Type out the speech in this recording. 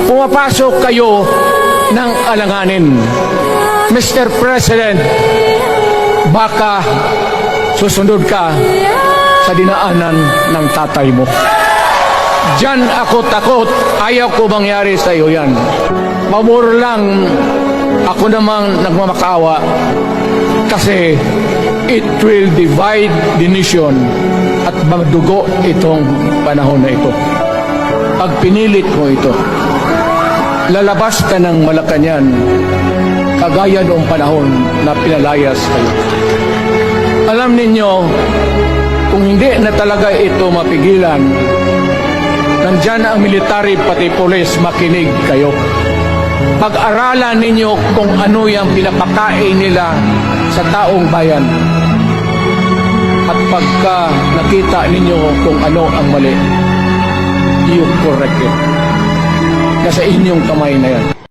pumapasok kayo ng alanganin. Mr. President, baka susunod ka sa dinaanan ng tatay mo. Diyan ako takot. Ayaw ko mangyari sa iyo yan. Pabor lang, ako namang nagmamakaawa kasi it will divide the nation at magdugo itong panahon na ito. Pag pinilit mo ito, lalabas ka ng Malacanang kagaya noong panahon na pinalayas kayo. Alam ninyo, kung hindi na talaga ito mapigilan, nandyan ang military pati pulis, makinig kayo. Pag-aralan ninyo kung ano yung pinapakain nila sa taong bayan. At pagka nakita ninyo kung ano ang mali, you correct it. Nasa inyong kamay na yan.